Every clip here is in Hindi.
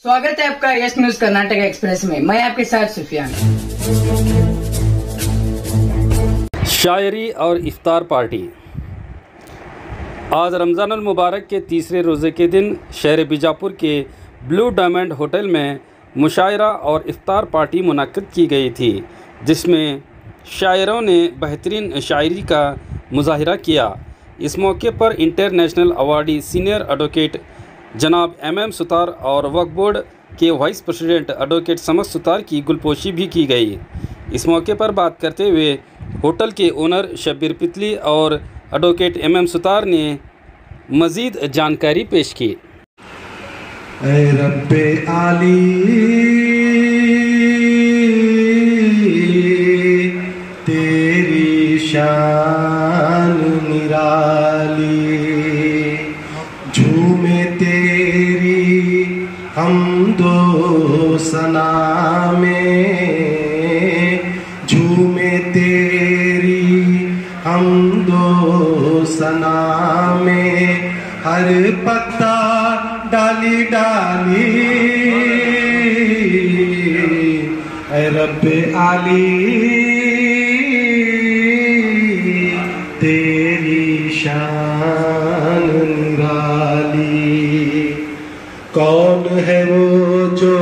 स्वागत है आपका यस न्यूज कर्नाटक एक्सप्रेस में। मैं आपके साथ सुफियान। शायरी और इफ्तार पार्टी। आज रमज़ान अल मुबारक के तीसरे रोज़े के दिन शहर बीजापुर के ब्लू डायमंड होटल में मुशायरा और इफ्तार पार्टी मुनक्किद की गई थी, जिसमें शायरों ने बेहतरीन शायरी का मुजाहिरा किया। इस मौके पर इंटरनेशनल अवार्डी सीनियर एडवोकेट जनाब MM सुतार और वक्फ बोर्ड के vice president advocate Samad Sutar की गुलपोशी भी की गई। इस मौके पर बात करते हुए होटल के ओनर शब्बीर पितली और एडवोकेट MM सुतार ने मज़ीद जानकारी पेश की। ऐ रब्बे आली तेरी शान निराली, झूमे तेरी हमदो सना में, झूमे तेरी हमदो सना में, हर पत्ता डाली डाली। ऐ रब्बे आली तेरी शान निराली, कौन है वो जो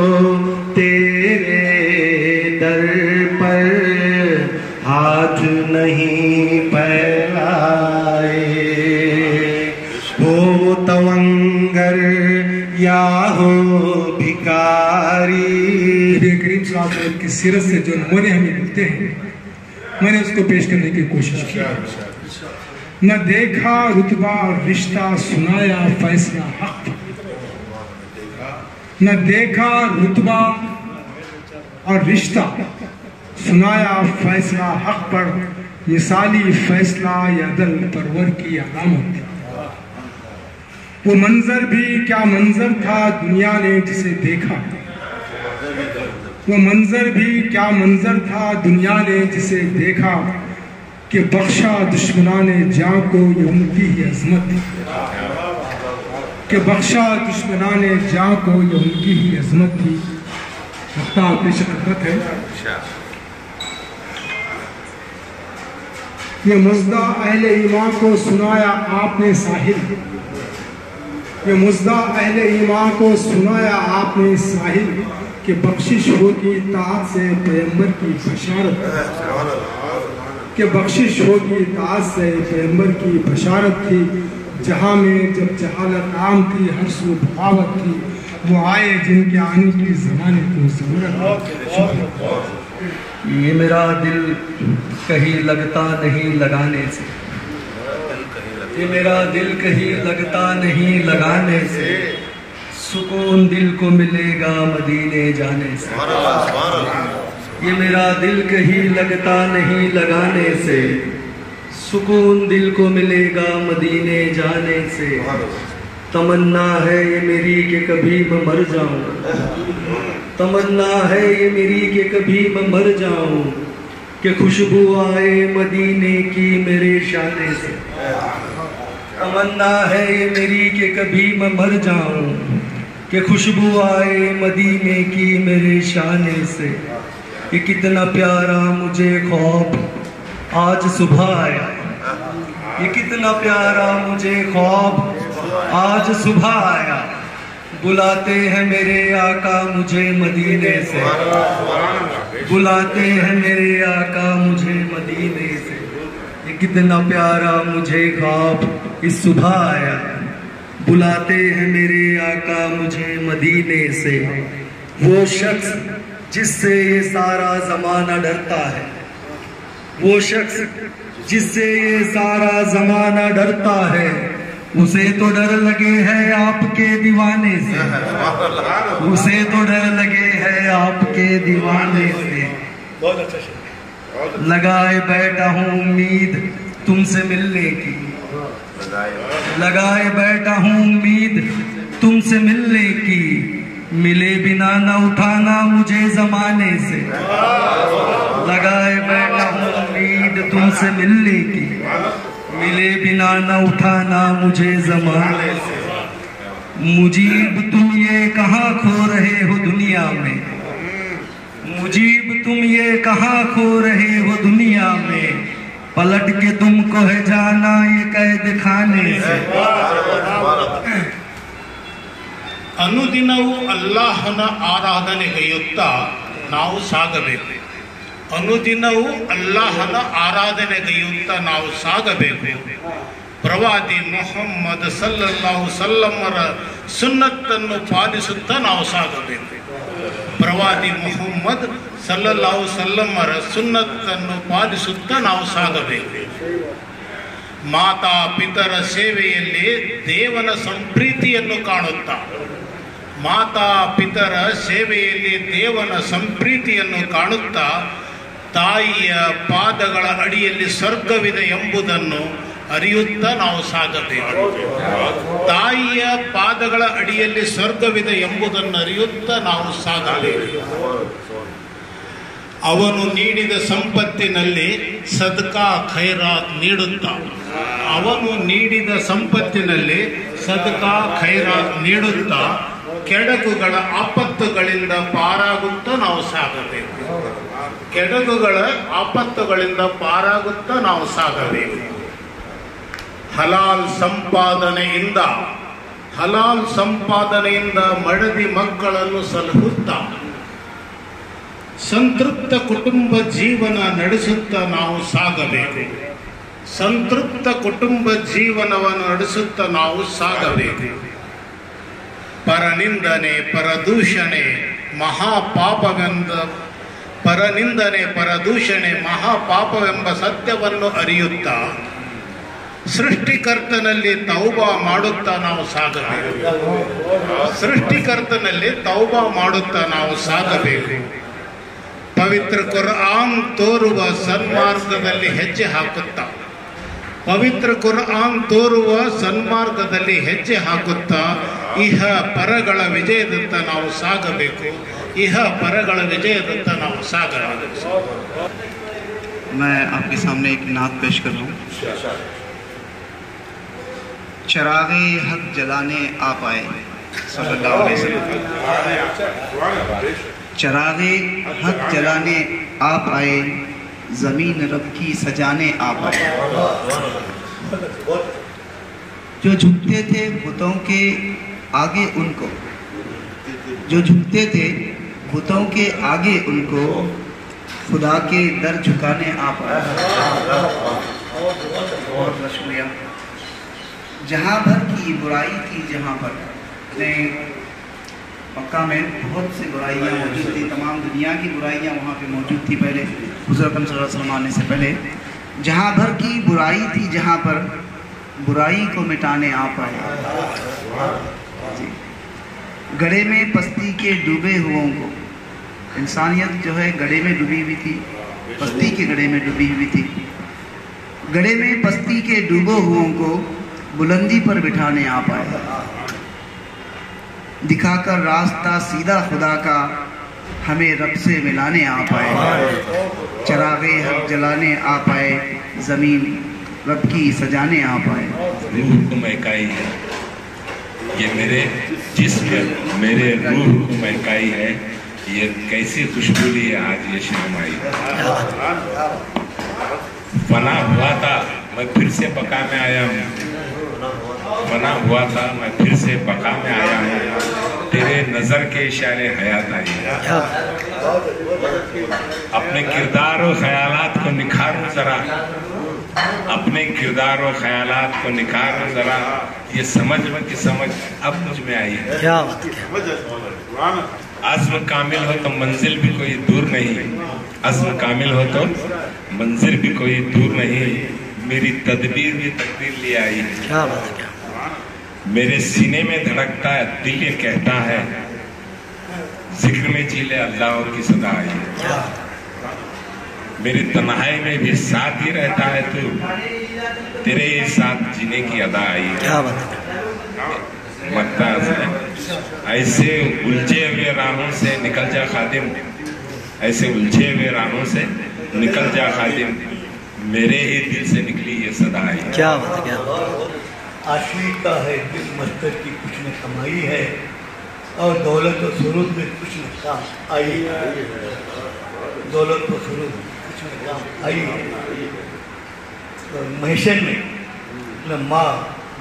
तेरे दर पर हाथ नहीं फैलाए, हो तवंगर या हो भिखारी। नबी करीम सल्लल्लाहु अलैहि वसल्लम की सीरत से जो नमूने हमें मिलते हैं, मैंने उसको पेश करने की कोशिश की। न देखा रुतबा और रिश्ता, सुनाया फैसला हक। न देखा रुतबा और रिश्ता, सुनाया फैसला हक पर, मिसाली फैसला या दल परवर की अलामत। वो मंजर भी क्या मंजर था दुनिया ने जिसे देखा, वो मंजर भी क्या मंजर था दुनिया ने जिसे देखा, कि बख्शा दुश्मनाने जान को ये उनकी ही अजमत थी, कि बख्शा दुश्मनाने जान को ये उनकी ही अजमत थी। लगता पेशकदमत है। ये मुज़दा अहले ईमान को सुनाया आपने साहिल, ये मुज़दा अहले ईमान को सुनाया आपने साहिल, कि बख्शिश होगी ताअत से पैगंबर की बशारत, कि बख्शिश होगी ताअत से पैगंबर की बशारत थी। जहाँ में जब जहालत आम थी, हर सू बगावत थी, वो आए जिनके आने की ज़माने को ज़रूरत। ये मेरा दिल कहीं लगता नहीं लगाने से, ये मेरा दिल कहीं लगता नहीं लगाने से, सुकून दिल को मिलेगा मदीने जाने से। ये मेरा दिल कहीं लगता नहीं लगाने से, सुकून दिल को मिलेगा मदीने जाने से। तमन्ना है ये मेरी कि कभी मैं मर जाऊं, तमन्ना है ये मेरी कि कभी मैं मर जाऊं, कि खुशबू आए मदीने की मेरे शाने से। तमन्ना है ये मेरी कि कभी मैं मर जाऊं, कि खुशबू आए मदीने की मेरे शाने से। ये कितना प्यारा मुझे ख्वाब आज सुबह आया, ये कितना प्यारा मुझे ख्वाब आज सुबह आया, बुलाते हैं मेरे आका मुझे मदीने से, बुलाते हैं मेरे आका मुझे मदीने से। ये कितना प्यारा मुझे ख्वाब इस सुबह आया, बुलाते हैं मेरे आका मुझे मदीने से। वो शख्स जिससे ये सारा जमाना डरता है, वो शख्स जिससे ये सारा जमाना डरता है, उसे तो डर लगे है आपके दीवाने से, उसे तो डर लगे है आपके दीवाने से। लगाए बैठा हूँ उम्मीद तुमसे मिलने की, लगाए बैठा हूँ उम्मीद तुमसे मिलने की, मिले बिना न उठाना मुझे जमाने से। लगाए बैठा हूँ उम्मीद तुमसे मिलने की, मिले बिना न उठाना मुझे जमाने से। मुजीब तुम ये कहाँ खो रहे हो दुनिया में, मुजीब तुम ये कहाँ खो रहे हो दुनिया में, पलट के तुमको है जाना ये कैद खाने से। ಅನುದಿನವೂ ಅಲ್ಲಾಹನ ಆರಾಧನೆಗೈಯುತ್ತಾ ನಾವು ಸಾಗಬೇಕು. ಅನುದಿನವೂ ಅಲ್ಲಾಹನ ಆರಾಧನೆಗೈಯುತ್ತಾ ನಾವು ಸಾಗಬೇಕು. ಪ್ರವಾದಿ ಮುಹಮ್ಮದ್ ಸಲ್ಲಲ್ಲಾಹು ಸಲ್ಲಮರ ಸುನ್ನತ್ತನ್ನು ಪಾಲಿಸುತ್ತಾ ನಾವು ಸಾಗಬೇಕು. ಪ್ರವಾದಿ ಮುಹಮ್ಮದ್ ಸಲ್ಲಲ್ಲಾಹು ಸಲ್ಲಮರ ಸುನ್ನತ್ತನ್ನು ಪಾಲಿಸುತ್ತಾ ನಾವು ಸಾಗಬೇಕು. ಮಾತಾ ಪಿತರ ಸೇವೆಯಲ್ಲಿ ದೇವನ ಸಂಪ್ರೀತಿಯನ್ನು ಕಾಣುತ್ತಾ, ಮಾತಾ ಪಿತರ ಸೇವೆಯಲ್ಲಿ ದೇವನ ಸಂಪ್ರೀತಿಯನ್ನು ಕಾಣುತ್ತಾ, ತಾಯಿಯ ಪಾದಗಳ ಅಡಿಯಲ್ಲಿ ಸ್ವರ್ಗವಿದೆ ಎಂಬುದನ್ನು ಅರಿಯುತ್ತಾ ನಾವು ಸಾಗಬೇಕು. ತಾಯಿಯ ಪಾದಗಳ ಅಡಿಯಲ್ಲಿ ಸ್ವರ್ಗವಿದೆ ಎಂಬುದನ್ನು ಅರಿಯುತ್ತಾ ನಾವು ಸಾಗಬೇಕು. ಅವನು ನೀಡಿದ ಸಂಪತ್ತಿನಲ್ಲಿ ಸದಕಾ ಖೈರಾತ್ ನೀಡುತ್ತಾ, ಅವನು ನೀಡಿದ ಸಂಪತ್ತಿನಲ್ಲಿ ಸದಕಾ ಖೈರಾತ್ ನೀಡುತ್ತಾ ಕೆಡಕುಗಳ ಆಪತ್ತುಗಳಿಂದ ಪಾರಾಗುತ್ತಾ ನಾವು ಸಾಗಬೇಕು. ಕೆಡಕುಗಳ ಆಪತ್ತುಗಳಿಂದ ಪಾರಾಗುತ್ತಾ ನಾವು ಸಾಗಬೇಕು. ಹಲಾಲ್ ಸಂಪಾದನೆಯಿಂದ ಮಡದಿ ಮಕ್ಕಳನ್ನು ಸಲಹುತ್ತಾ ಸಂತೃಪ್ತ ಕುಟುಂಬ ಜೀವನ ನಡೆಸುತ್ತಾ ನಾವು ಸಾಗಬೇಕು. ಸಂತೃಪ್ತ ಕುಟುಂಬ ಜೀವನವನ್ನು ನಡೆಸುತ್ತಾ ನಾವು ಸಾಗಬೇಕು. ಪರನಿಂದನೆ ಪರದೂಷಣೆ ಮಹಾಪಾಪವೆಂಬ ಸತ್ಯವನ್ನು ಅರಿಯುತ್ತಾ ಸೃಷ್ಟಿಕರ್ತನಲ್ಲಿ ತೌಬಾ ಮಾಡುತ್ತಾ ನಾವು ಸಾಗಬೇಕು. ಸೃಷ್ಟಿಕರ್ತನಲ್ಲಿ ತೌಬಾ ಮಾಡುತ್ತಾ ನಾವು ಸಾಗಬೇಕು. ಪವಿತ್ರ ಕುರ್ಆನ್ ತೋರುವ ಸನ್ಮಾರ್ಗದಲ್ಲಿ ಹೆಜ್ಜೆ ಹಾಕುತ್ತಾ, ಪವಿತ್ರ ಕುರ್ಆನ್ ತೋರುವ ಸನ್ಮಾರ್ಗದಲ್ಲಿ ಹೆಜ್ಜೆ ಹಾಕುತ್ತಾ ಇಹ ಪರಗಳ ವಿಜಯದತ್ತ ನಾವು ಸಾಗಬೇಕು. ಇಹ ಪರಗಳ ವಿಜಯದತ್ತ ನಾವು ಸಾಗಬೇಕು. मैं आपके सामने एक नात पेश कर रहा हूँ। चरागे हक जलाने आप आए सल्लल्लाहु अलैहि वसल्लम। चरागे हक जलाने आप आए, जमीन रब की सजाने आप आए। जो झुकते थे बुतों के आगे उनको, जो झुकते थे बुतों के आगे उनको, खुदा के दर झुकाने आप आए। बहुत शुक्रिया। जहाँ भर की बुराई थी, जहाँ पर मक्का में बहुत सी बुराइयाँ मौजूद थी, तमाम दुनिया की बुराइयाँ वहाँ पे मौजूद थी पहले हुज़ूर अकरम सल्लल्लाहु अलैहि वसल्लम आने से पहले। जहाँ भर की बुराई थी, जहाँ पर बुराई को मिटाने आप आए। गड्ढे में पस्ती के डूबे हुओं को, इंसानियत जो है गड्ढे में डूबी हुई थी, पस्ती के गड्ढे में डूबी हुई थी। गड्ढे में पस्ती के डूबे हुओं को बुलंदी पर बिठाने आप आए। दिखाकर रास्ता सीधा खुदा का हमें रब से मिलाने आप आए। चरागे हक जलाने आप आए, ज़मीन रब की सजाने आप आए। रूह को महकाई है, ये मेरे जिस्म मेरे रूह को महकाई है। ये कैसी खुशबू ली है आज ये शाम आई। फना हुआ था मैं फिर से बका में आया हूँ, फना हुआ था मैं फिर से बका में आया हूँ। तेरे नजर के इशारे हयात आई है। अपने किरदार और ख्यालात को निखारो जरा, अपने किरदार और ख्यालात को निखारो जरा। ये समझ की समझ अब मुझ में आई है। अज़्म कामिल हो तो मंजिल भी कोई दूर नहीं, अज़्म कामिल हो तो मंजिल भी कोई दूर नहीं। मेरी तदबीर भी तकदीर ले आई है। मेरे सीने में धड़कता है दिल ये कहता है, जिक्र में जी ले अल्लाह की सदा आई है। मेरी तन्हाई में भी साथ ही रहता है तू, तेरे साथ जीने की अदा आई है। मक्ता ऐसे उलझे हुए राहों से निकल जा खादिम, ऐसे उलझे हुए राहों से निकल जा खादिम। मेरे ही दिल से निकली ये सदा आई। क्या बात है, क्या आश्रित का है दिल मस्तर की कुछ न कमाई है, और दौलत और सुरूर में कुछ न काम आई है। दौलत और सुरूर में कुछ न काम आई है। तो महशर में न माँ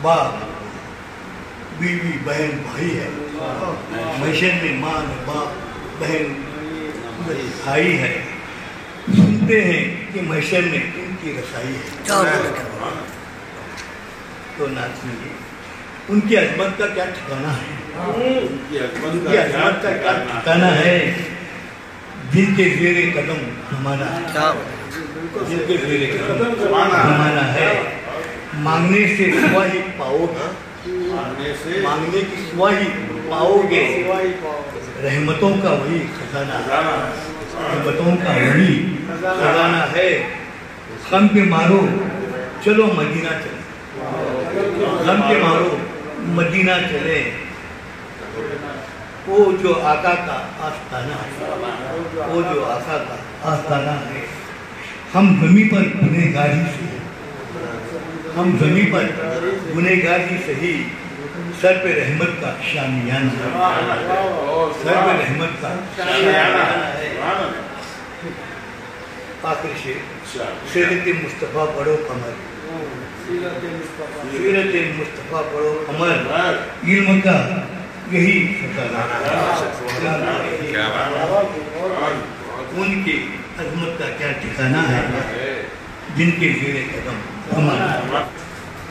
बाप बीवी बहन भाई है। महशर में माँ न बाप बहन भाई है। सुनते हैं कि महशर में उनकी रसाई है। तो नाचनी उनकी अजमत का क्या ठिकाना है? उनकी अजमत का क्या ठिकाना है? जिनके ज़ेरे कदम हमारा, जिनके ज़ेरे कदम हमारा है। मांगने से सिवा ही पाओगे, मांगने की सिवा ही पाओगे। रहमतों का वही खजाना, रहमतों का वही खजाना है। गम के मारो चलो मदीना चले, गम के मारो मदीना चले। वो जो आका का आस्ताना है, वो जो आका का आस्ताना है। हम जमी पर गुनहगारी से, हम जमी पर गुनहगारी से ही सर पे रहमत का शामियाना, सर पे रहमत का शामियाना है। आखिर से सीरत मुस्तफ़ा पढ़ो कमर, सीरत मुस्तफ़ा पढ़ो कमर। इल्म का यही उनकी अजमत का क्या ठिकाना है? जिनके ज़ेरे कदम हमारा।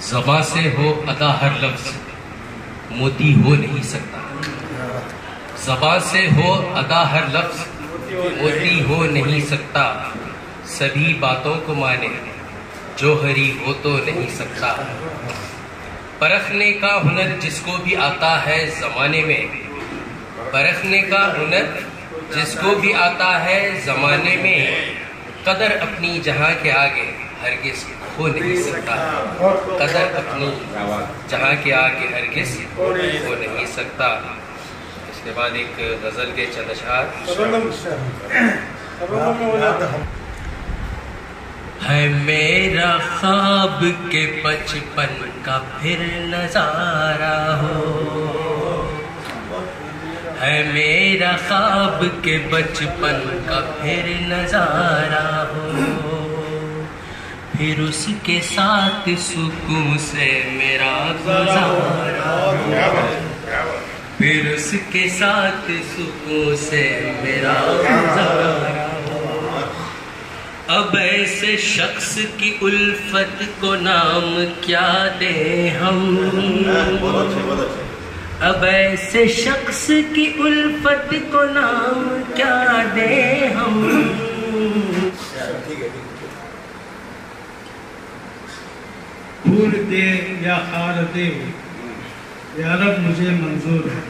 ज़बां से हो अदा हर लफ्ज़ मोती हो नहीं सकता। ज़बां से हो अदा हर लफ्ज़ मोती हो नहीं सकता। सभी बातों को माने जोहरी हो तो नहीं सकता। परखने का हुनर जिसको भी आता है ज़माने में, परखने का हुनर जिसको भी आता है ज़माने में। कदर अपनी जहाँ के आगे हरगिज़ हो नहीं सकता। कदर अपनी जहाँ के आगे हरगिज़ हो नहीं सकता। इसके बाद एक गज़ल के चंद अशआर। है मेरा ख्वाब के बचपन का फिर नजारा हो, है मेरा ख्वाब के बचपन का फिर नजारा हो। फिर उसके साथ सुकून से मेरा गुजारा हो, फिर उसके साथ सुकून से मेरा गुजारा हो। अब ऐसे शख्स की उल्फत को नाम क्या दे हम, अब ऐसे शख्स की उल्फत को नाम क्या दे हम। फूल दे या खार दे या रब मुझे मंजूर है।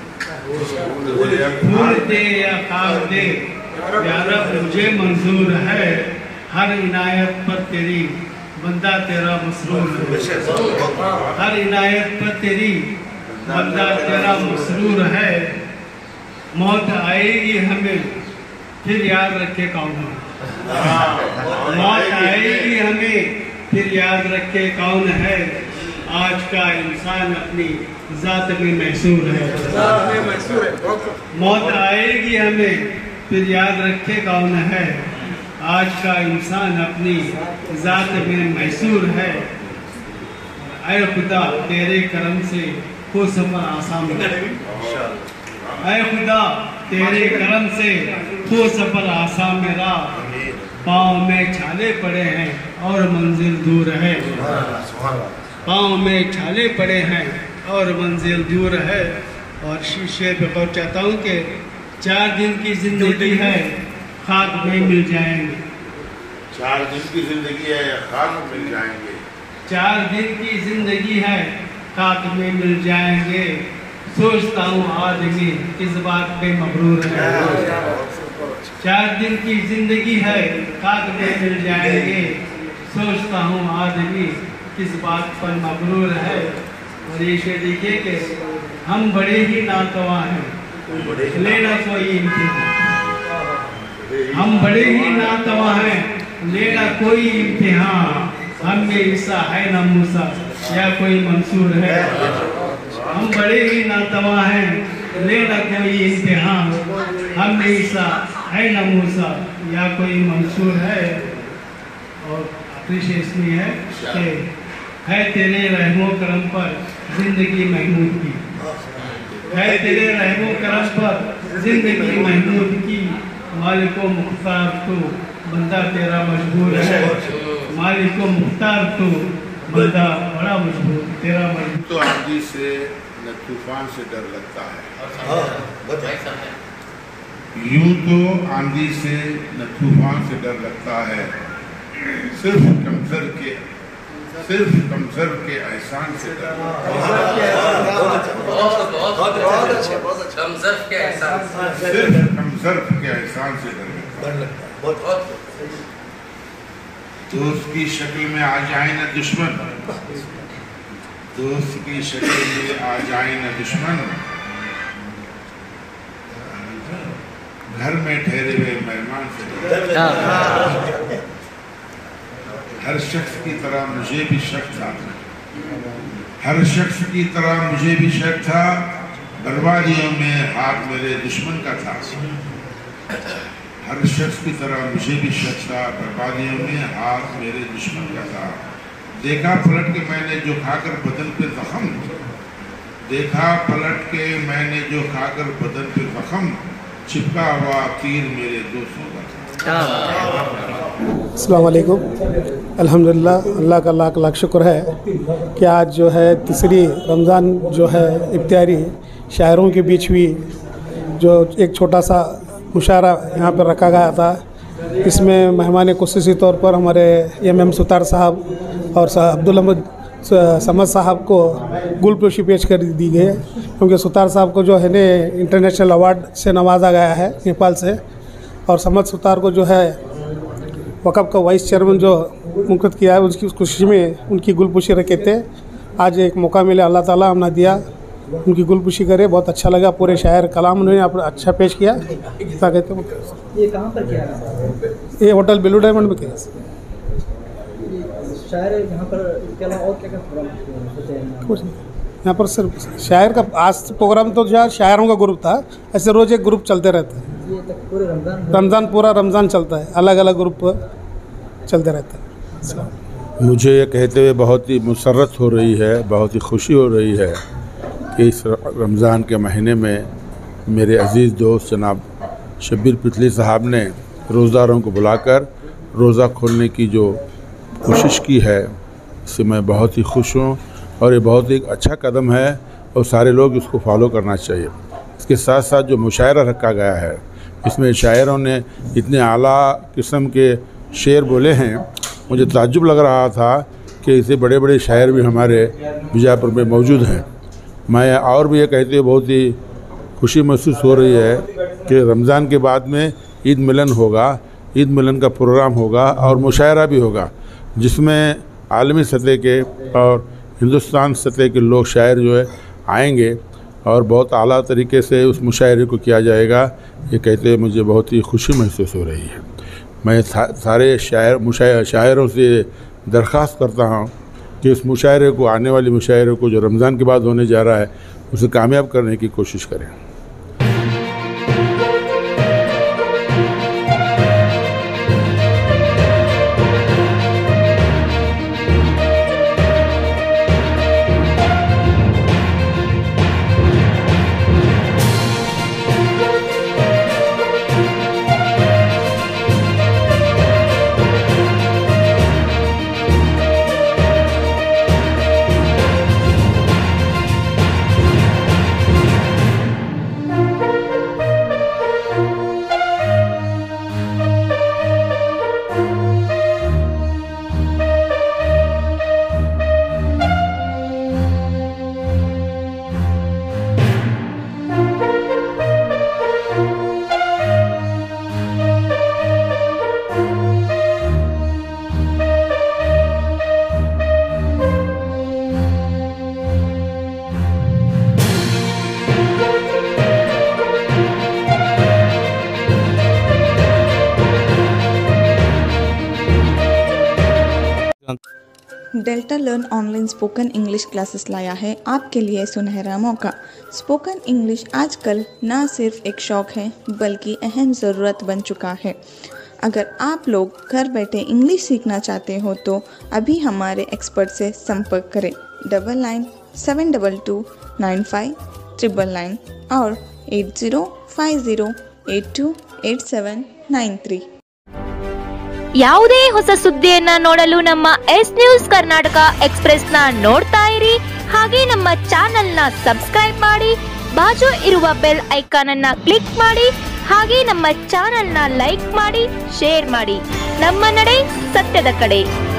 फूल दे या खार दे या रब मुझे मंजूर है। हर इनायत पर तेरी बंदा तेरा मसरूर है। हर इनायत पर तेरी बंदा तेरा मसरूर है। मौत आएगी हमें फिर याद रखे कौन है। मौत आएगी हमें फिर याद रखे कौन है। आज का इंसान अपनी जात में मैसूर है। मौत आएगी हमें फिर याद रखे कौन है। आज का इंसान अपनी जात में मैसूर है। ऐ खुदा तेरे करम से हो सफर आसान है। ऐ खुदा तेरे करम से हो सफर आसान मेरा। पाँव में छाले पड़े हैं और मंजिल दूर है। पाँव में छाले पड़े हैं और मंजिल दूर है। और शीशे पे गौर चाहता हूँ कि 4 दिन की जिंदगी है खाक में मिल जाएंगे। 4 दिन की जिंदगी है या खाक में मिल जाएंगे। 4 दिन की जिंदगी है खाक में मिल जाएंगे। सोचता हूँ आदमी किस बात पे मगरूर है। 4 दिन की जिंदगी है खाक में मिल जाएंगे। सोचता हूँ आदमी किस बात पर मगरूर है। और ये शेर देखिए कि हम बड़े ही नातवा हैं लेना कोई इम्तिहान। हम बड़े ही नातवा हैं लेना कोई इम्तिहान। हम में ईसा है न मूसा या कोई मंसूर है। हम बड़े ही नातवा हैं लेना कोई इम्तिहान, हम में ईसा है न मूसा या कोई मंसूर है। और आखिरी शेष में है कि है तेरे रहमो करम पर जिंदगी महमूद की, है तेरे रहमो करम पर जिंदगी महमूद की। मालिको मुख्तार तो बंदा तेरा मजबूर है, मालिको मुख्तार तो बंदा बड़ा मजबूर तेरा मजबूर। तो आंधी से न तूफान से डर लगता है, यूं तो आंधी से न तूफान से डर लगता है, सिर्फ कमजोर के एहसान से डर लगता है। सिर्फ कमजोर के एहसान से डर लगता है। दोस्त की शक्ल में आ जाए न दुश्मन, दोस्त की शक्ल में आ जाए न दुश्मन, घर में ठहरे हुए मेहमान से डर लगता है। हर शख्स की तरह मुझे भी शक था, हर शख्स की तरह मुझे भी शक था, बर्बादियों में हाथ मेरे दुश्मन का था। हर शख्स की तरह मुझे भी शक था, बर्बादियों में हाथ मेरे दुश्मन का था। देखा पलट के मैंने जो खाकर बदन पे जख्म, देखा पलट के मैंने जो खाकर बदन पे जख्म, चिपका हुआ तीर मेरे दोस्तों का था। अस्सलाम वालेकुम। अल्हम्दुलिल्लाह, अल्लाह का लाख लाख शुक्र है कि आज जो है तीसरी रमज़ान जो है इफ्तियारी शायरों के बीच हुई, जो एक छोटा सा मुशायरा यहाँ पर रखा गया था। इसमें मेहमान खुसूसी तौर पर हमारे MM सुतार साहब और अब्दुल अहमद समद साहब को गुलपोशी पेश कर दी गई है, क्योंकि सुतार साहब को जो है ने इंटरनेशनल अवार्ड से नवाजा गया है नेपाल से, और समद सुतार को जो है वक़फ़ का वाइस चेयरमैन जो मुक़र्रर किया है, उसकी खुशी में उनकी गुलपोशी रखे थे। आज एक मौका मिला, अल्लाह ताला हमने दिया, उनकी गुलपोशी करे। बहुत अच्छा लगा, पूरे शायर कलाम उन्होंने अच्छा पेश किया। क्या कहते हैं, ये कहाँ पर किया? ये होटल ब्लू डायमंड में किया। शायर यहाँ पर इसके अलावा और क्या प्रोग्राम कुछ नहीं, यहाँ पर सिर्फ शायर का आज प्रोग्राम तो जो शायरों का ग्रुप था, ऐसे रोज़ एक ग्रुप चलते रहते हैं। ये तक पूरे रमज़ान पूरा रमज़ान चलता है, अलग अलग ग्रुप चलते रहते हैं। मुझे ये कहते हुए बहुत ही मुसर्रत हो रही है, बहुत ही खुशी हो रही है कि इस रमज़ान के महीने में मेरे अज़ीज़ दोस्त जनाब शब्बीर पितली साहब ने रोज़दारों को बुलाकर रोज़ा खोलने की जो कोशिश की है, इससे मैं बहुत ही खुश हूँ और ये बहुत ही अच्छा कदम है और सारे लोग इसको फॉलो करना चाहिए। इसके साथ साथ जो मुशायरा रखा गया है, इसमें शायरों ने इतने आला किस्म के शेर बोले हैं, मुझे ताज्जुब लग रहा था कि इससे बड़े बड़े शायर भी हमारे बीजापुर में मौजूद हैं। मैं और भी ये कहते हुए बहुत ही खुशी महसूस हो रही है कि रमज़ान के बाद में ईद मिलन होगा, ईद मिलन का प्रोग्राम होगा और मुशायरा भी होगा, जिसमें आलमी सतह के और हिंदुस्तान सतह के लोग शायर जो है आएंगे और बहुत आला तरीके से उस मुशायरे को किया जाएगा। ये कहते हुए मुझे बहुत ही खुशी महसूस हो रही है। मैं सारे शायरों से दरख्वास्त करता हूँ कि इस मुशायरे को, आने वाले मुशायरे को जो रमज़ान के बाद होने जा रहा है, उसे कामयाब करने की कोशिश करें। Delta learn online spoken English classes लाया है आपके लिए सुनहरा मौका। स्पोकन इंग्लिश आजकल ना सिर्फ एक शौक है बल्कि अहम ज़रूरत बन चुका है। अगर आप लोग घर बैठे इंग्लिश सीखना चाहते हो तो अभी हमारे एक्सपर्ट से संपर्क करें 9972295999 और 8050828793। ಯಾವುದೇ ಹೊಸ ಸುದ್ದಿಯನ್ನ ನೋಡಲು ನಮ್ಮ ಎಸ್ ನ್ಯೂಸ್ ಕರ್ನಾಟಕ ಎಕ್ಸ್‌ಪ್ರೆಸ್‌ನ ನೋಡ್ತಾ ಇರಿ, ಹಾಗೆ ನಮ್ಮ ಚಾನೆಲ್ನ ಸಬ್ಸ್ಕ್ರೈಬ್ ಮಾಡಿ, ಬಾಜು ಇರುವ ಬೆಲ್ ಐಕಾನ್ ಅನ್ನ ಕ್ಲಿಕ್ ಮಾಡಿ, ಹಾಗೆ ನಮ್ಮ ಚಾನೆಲ್ನ ಲೈಕ್ ಮಾಡಿ, ಶೇರ್ ಮಾಡಿ. ನಮ್ಮ ನಡೆ ಸತ್ಯದ ಕಡೆ.